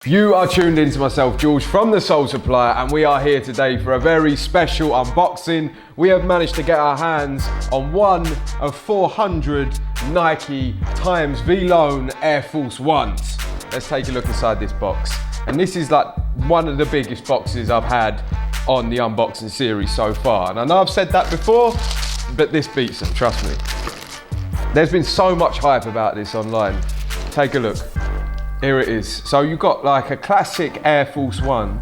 You are tuned into myself, George, from the Supplier, and we are here today for a very special unboxing. We have managed to get our hands on one of 400 Nike times VLONE Air Force Ones. Let's take a look inside this box. And this is like one of the biggest boxes I've had on the unboxing series so far. And I know I've said that before, but this beats them, trust me. There's been so much hype about this online. Take a look. Here it is. So you've got like a classic Air Force One,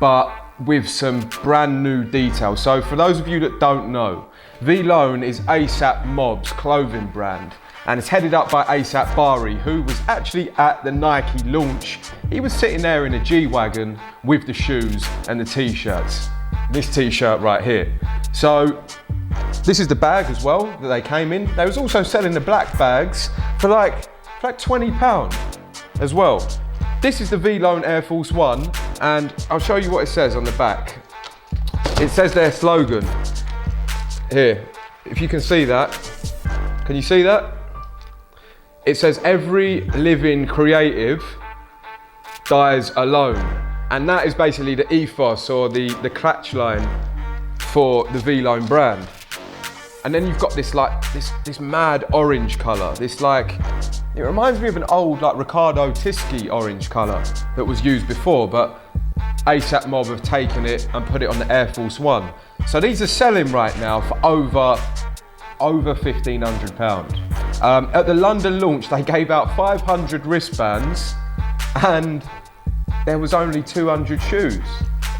but with some brand new details. So for those of you that don't know, VLONE is ASAP Mob's clothing brand, and it's headed up by ASAP Bari, who was actually at the Nike launch. He was sitting there in a G-Wagon with the shoes and the t-shirts. This t-shirt right here. So this is the bag as well that they came in. They was also selling the black bags for like £20 as well. This is the VLONE Air Force One, and I'll show you what it says on the back. It says their slogan here, if you can see that. Can you see that? It says every living creative dies alone, and that is basically the ethos or the clutch line for the VLONE brand. And then you've got this like this mad orange color, this like, it reminds me of an old like Riccardo Tisci orange colour that was used before, but ASAP Mob have taken it and put it on the Air Force One. So these are selling right now for over £1,500. At the London launch, they gave out 500 wristbands and there was only 200 shoes.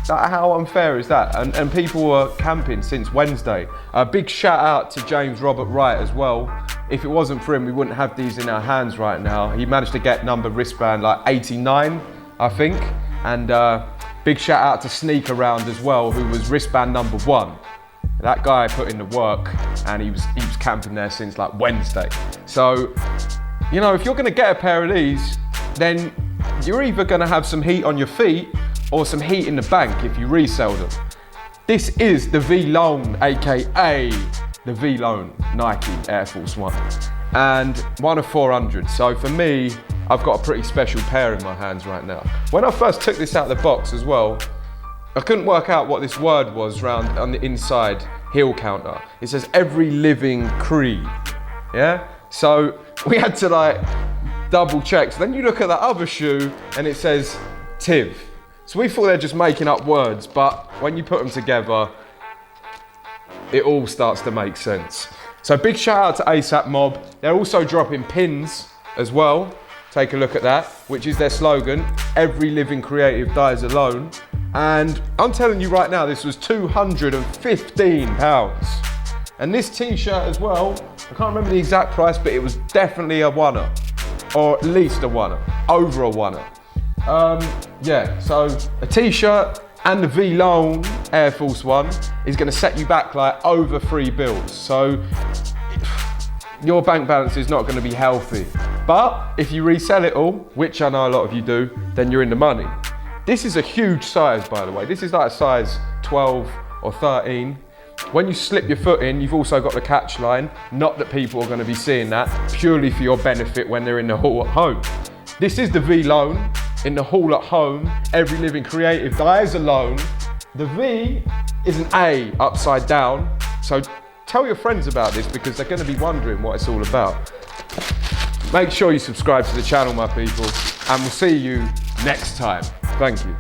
How unfair is that? And people were camping since Wednesday. A big shout out to James Robert Wright as well. If it wasn't for him, we wouldn't have these in our hands right now. He managed to get number wristband like 89, I think. And big shout out to Sneak Around as well, who was wristband number 1. That guy put in the work, and he was camping there since like Wednesday. So, you know, if you're gonna get a pair of these, then you're either gonna have some heat on your feet or some heat in the bank if you resell them. This is the VLONE, AKA the VLONE Nike Air Force One, and one of 400. So for me, I've got a pretty special pair in my hands right now. When I first took this out of the box as well, I couldn't work out what this word was round on the inside heel counter. It says every living creed, yeah? So we had to like double check. So then you look at that other shoe and it says TIV. So we thought they're just making up words, but when you put them together, it all starts to make sense. So big shout out to ASAP Mob. They're also dropping pins as well. Take a look at that, which is their slogan, every living creative dies alone. And I'm telling you right now, this was £215. And this t-shirt as well, I can't remember the exact price, but it was definitely a oneer, or at least a oneer, over a oneer. Yeah, so a t-shirt and the VLONE Air Force One is gonna set you back like over £3. So your bank balance is not gonna be healthy. But if you resell it all, which I know a lot of you do, then you're in the money. This is a huge size, by the way. This is like a size 12 or 13. When you slip your foot in, you've also got the catch line. Not that people are gonna be seeing that, purely for your benefit when they're in the hall at home. This is the VLONE. In the hall at home, every living creative dies alone. The V is an A upside down. So tell your friends about this because they're gonna be wondering what it's all about. Make sure you subscribe to the channel, my people, and we'll see you next time. Thank you.